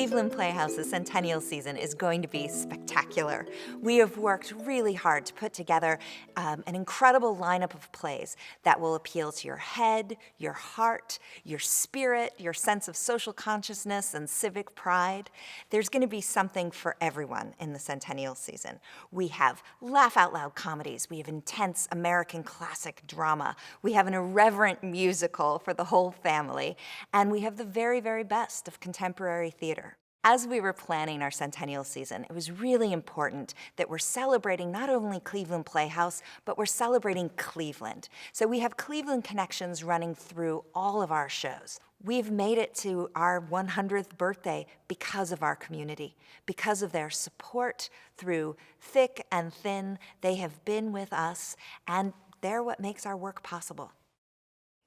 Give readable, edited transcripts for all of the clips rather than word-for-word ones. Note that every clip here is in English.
Cleveland Playhouse's Centennial season is going to be spectacular. We have worked really hard to put together an incredible lineup of plays that will appeal to your head, your heart, your spirit, your sense of social consciousness and civic pride. There's going to be something for everyone in the Centennial season. We have laugh-out-loud comedies. We have intense American classic drama. We have an irreverent musical for the whole family. And we have the very, very best of contemporary theater. As we were planning our Centennial season, it was really important that we're celebrating not only Cleveland Playhouse, but we're celebrating Cleveland. So we have Cleveland connections running through all of our shows. We've made it to our 100th birthday because of our community, because of their support through thick and thin. They have been with us, and they're what makes our work possible.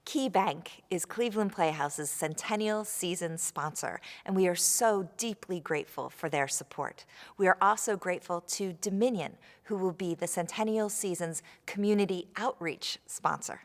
KeyBanc is Cleveland Playhouse's Centennial season sponsor, and we are so deeply grateful for their support. We are also grateful to Dominion, who will be the Centennial season's community outreach sponsor.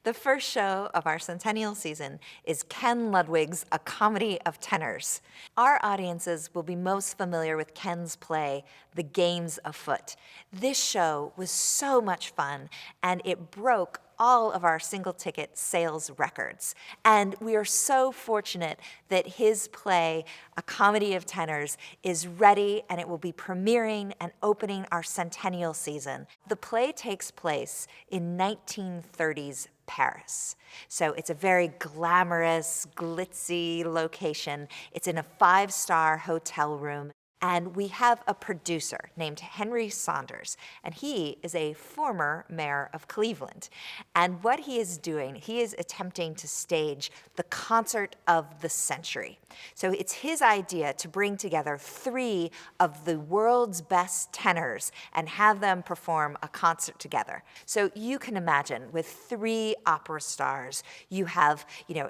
The first show of our Centennial season is Ken Ludwig's A Comedy of Tenors. Our audiences will be most familiar with Ken's play, The Game's Afoot. This show was so much fun, and it broke all of our single ticket sales records. And we are so fortunate that his play, A Comedy of Tenors, is ready, and it will be premiering and opening our Centennial season. The play takes place in 1930s Paris. So it's a very glamorous, glitzy location. It's in a 5-star hotel room. And we have a producer named Henry Saunders, and he is a former mayor of Cleveland. And what he is doing, he is attempting to stage the concert of the century. So it's his idea to bring together 3 of the world's best tenors and have them perform a concert together. So you can imagine with 3 opera stars, you have,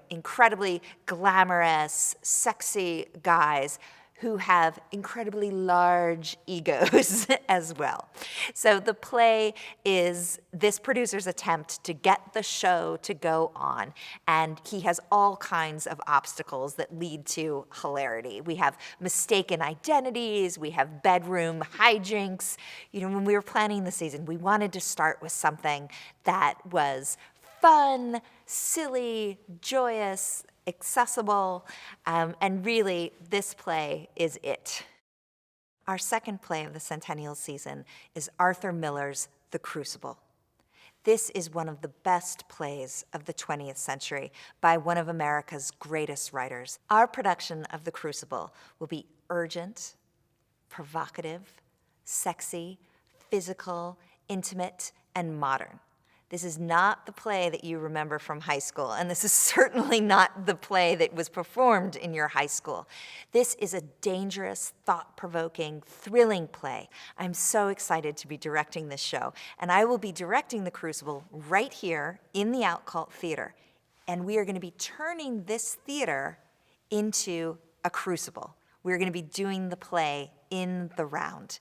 incredibly glamorous, sexy guys who have incredibly large egos as well. So the play is this producer's attempt to get the show to go on, and he has all kinds of obstacles that lead to hilarity. We have mistaken identities, we have bedroom hijinks. When we were planning the season, we wanted to start with something that was fun, silly, joyous, accessible, and really, this play is it. Our second play of the Centennial season is Arthur Miller's The Crucible. This is one of the best plays of the 20th century by one of America's greatest writers. Our production of The Crucible will be urgent, provocative, sexy, physical, intimate, and modern. This is not the play that you remember from high school, and this is certainly not the play that was performed in your high school. This is a dangerous, thought-provoking, thrilling play. I'm so excited to be directing this show, and I will be directing The Crucible right here in the Outcult Theater, and we are going to be turning this theater into a crucible. We're going to be doing the play in the round.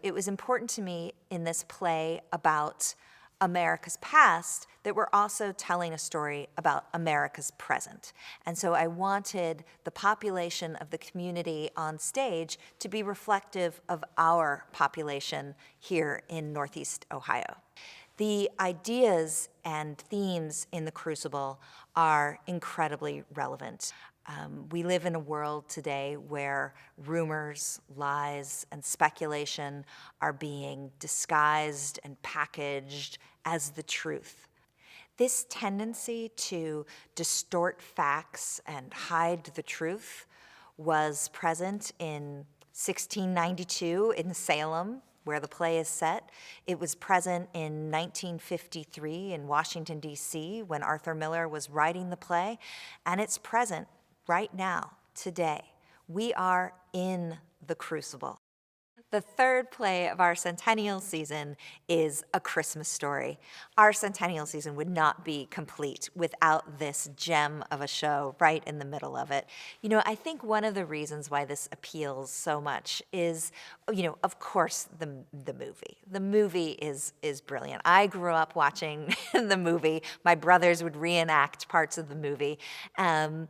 It was important to me in this play about America's past that we're also telling a story about America's present. And so I wanted the population of the community on stage to be reflective of our population here in Northeast Ohio. The ideas and themes in The Crucible are incredibly relevant. We live in a world today where rumors, lies, and speculation are being disguised and packaged as the truth. This tendency to distort facts and hide the truth was present in 1692 in Salem, where the play is set. It was present in 1953 in Washington, D.C., when Arthur Miller was writing the play, and it's present right now, today. We are in the crucible. The third play of our Centennial season is A Christmas Story. Our Centennial season would not be complete without this gem of a show right in the middle of it. I think one of the reasons why this appeals so much is, of course, the movie. The movie is brilliant. I grew up watching the movie. My brothers would reenact parts of the movie. And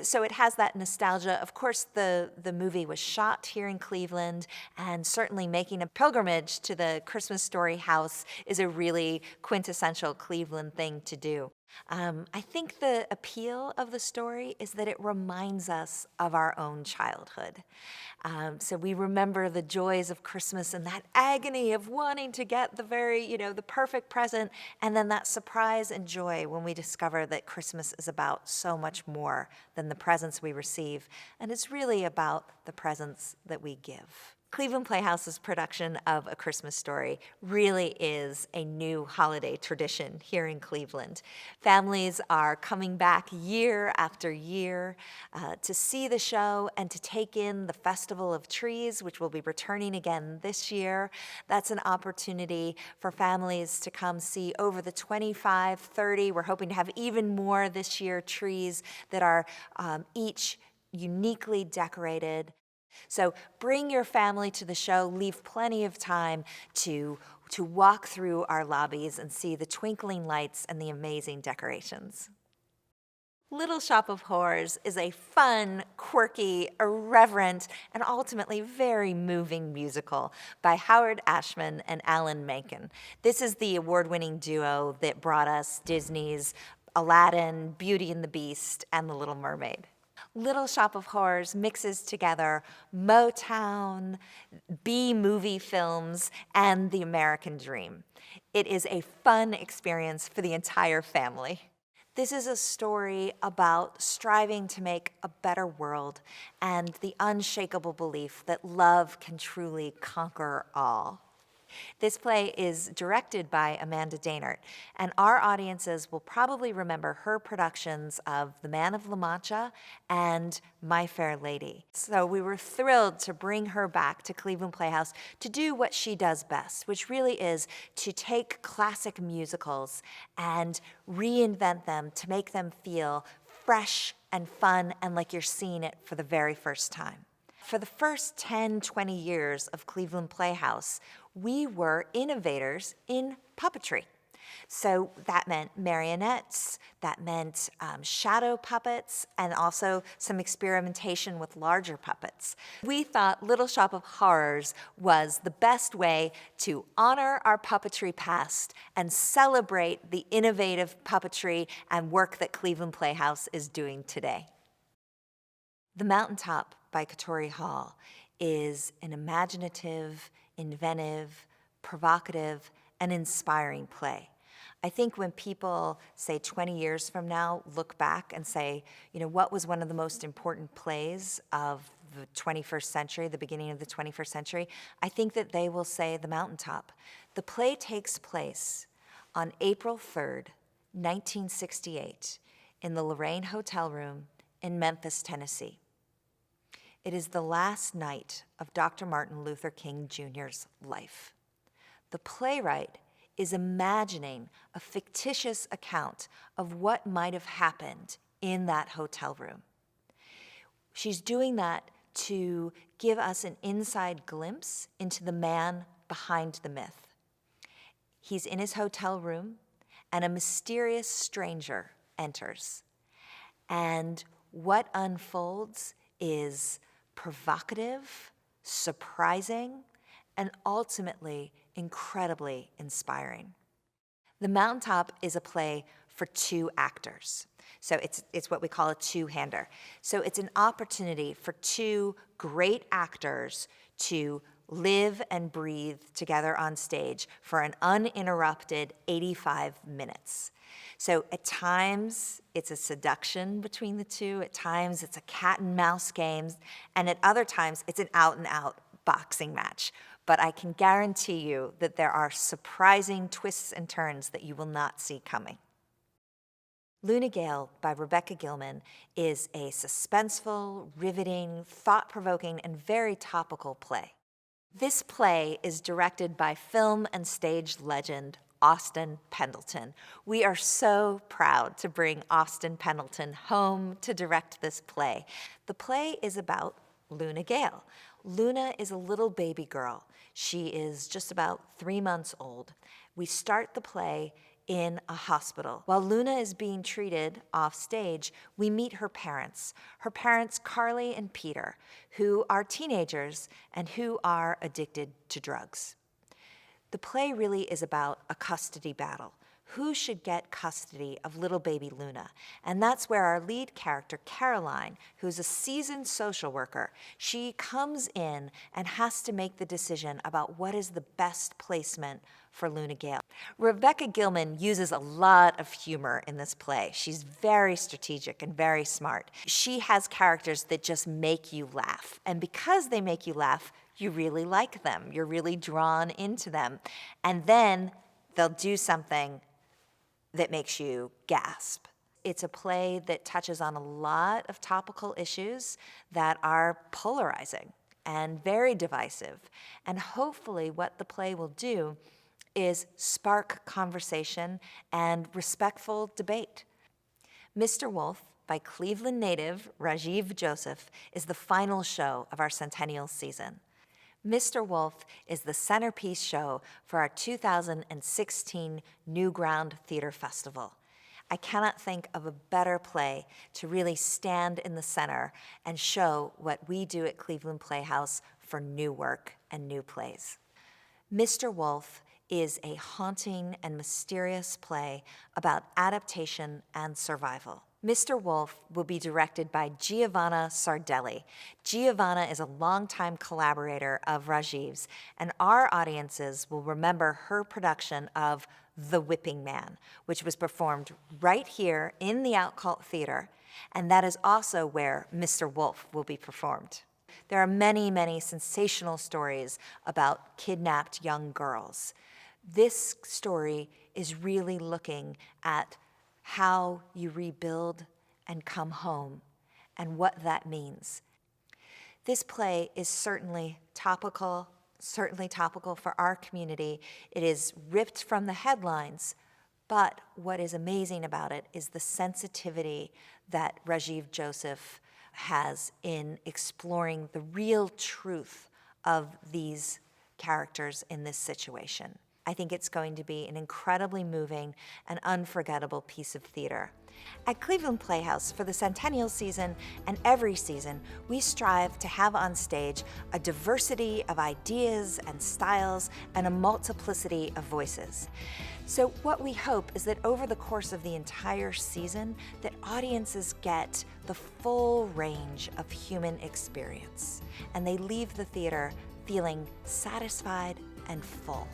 so it has that nostalgia. Of course, the movie was shot here in Cleveland, and certainly making a pilgrimage to the Christmas Story house is a really quintessential Cleveland thing to do. I think the appeal of the story is that it reminds us of our own childhood. So we remember the joys of Christmas and that agony of wanting to get the perfect present, and then that surprise and joy when we discover that Christmas is about so much more than the presents we receive, and it's really about the presents that we give. Cleveland Playhouse's production of A Christmas Story really is a new holiday tradition here in Cleveland. Families are coming back year after year to see the show and to take in the Festival of Trees, which will be returning again this year. That's an opportunity for families to come see over the 25, 30, we're hoping to have even more this year, trees that are each uniquely decorated. So bring your family to the show. Leave plenty of time to walk through our lobbies and see the twinkling lights and the amazing decorations. Little Shop of Horrors is a fun, quirky, irreverent, and ultimately very moving musical by Howard Ashman and Alan Menken. This is the award-winning duo that brought us Disney's Aladdin, Beauty and the Beast, and The Little Mermaid. Little Shop of Horrors mixes together Motown, B-movie films, and the American dream. It is a fun experience for the entire family. This is a story about striving to make a better world and the unshakable belief that love can truly conquer all. This play is directed by Amanda Daynard, and our audiences will probably remember her productions of The Man of La Mancha and My Fair Lady. So we were thrilled to bring her back to Cleveland Playhouse to do what she does best, which really is to take classic musicals and reinvent them to make them feel fresh and fun and like you're seeing it for the very first time. For the first 10, 20 years of Cleveland Playhouse, we were innovators in puppetry. So that meant marionettes, that meant shadow puppets, and also some experimentation with larger puppets. We thought Little Shop of Horrors was the best way to honor our puppetry past and celebrate the innovative puppetry and work that Cleveland Playhouse is doing today. The Mountaintop by Katori Hall is an imaginative, inventive, provocative, and inspiring play. I think when people, say 20 years from now, look back and say, what was one of the most important plays of the 21st century, the beginning of the 21st century, I think that they will say The Mountaintop. The play takes place on April 3rd, 1968, in the Lorraine Hotel Room in Memphis, Tennessee. It is the last night of Dr. Martin Luther King Jr.'s life. The playwright is imagining a fictitious account of what might have happened in that hotel room. She's doing that to give us an inside glimpse into the man behind the myth. He's in his hotel room, and a mysterious stranger enters. And what unfolds is provocative, surprising, and ultimately incredibly inspiring. The Mountaintop is a play for two actors. So it's what we call a two-hander. So it's an opportunity for two great actors to live and breathe together on stage for an uninterrupted 85 minutes. So at times, it's a seduction between the two. At times, it's a cat and mouse game. And at other times, it's an out-and-out boxing match. But I can guarantee you that there are surprising twists and turns that you will not see coming. Luna Gale by Rebecca Gilman is a suspenseful, riveting, thought-provoking, and very topical play. This play is directed by film and stage legend Austin Pendleton. We are so proud to bring Austin Pendleton home to direct this play. The play is about Luna Gale. Luna is a little baby girl. She is just about 3 months old. We start the play in a hospital. While Luna is being treated off stage, we meet her parents, Carly and Peter, who are teenagers and who are addicted to drugs. The play really is about a custody battle. Who should get custody of little baby Luna? And that's where our lead character, Caroline, who's a seasoned social worker, she comes in and has to make the decision about what is the best placement for Luna Gale. Rebecca Gilman uses a lot of humor in this play. She's very strategic and very smart. She has characters that just make you laugh. And because they make you laugh, you really like them. You're really drawn into them. And then they'll do something that makes you gasp. It's a play that touches on a lot of topical issues that are polarizing and very divisive. And hopefully what the play will do is spark conversation and respectful debate. Mr. Wolfe, by Cleveland native Rajiv Joseph, is the final show of our Centennial season. Mr. Wolfe is the centerpiece show for our 2016 New Ground Theater Festival. I cannot think of a better play to really stand in the center and show what we do at Cleveland Playhouse for new work and new plays. Mr. Wolfe is a haunting and mysterious play about adaptation and survival. Mr. Wolfe will be directed by Giovanna Sardelli. Giovanna is a longtime collaborator of Rajiv's, and our audiences will remember her production of The Whipping Man, which was performed right here in the Outcult Theater, and that is also where Mr. Wolfe will be performed. There are many, many sensational stories about kidnapped young girls. This story is really looking at how you rebuild and come home and what that means. This play is certainly topical for our community. It is ripped from the headlines, but what is amazing about it is the sensitivity that Rajiv Joseph has in exploring the real truth of these characters in this situation. I think it's going to be an incredibly moving and unforgettable piece of theater. At Cleveland Playhouse, for the Centennial season and every season, we strive to have on stage a diversity of ideas and styles and a multiplicity of voices. So what we hope is that over the course of the entire season, that audiences get the full range of human experience, and they leave the theater feeling satisfied and full.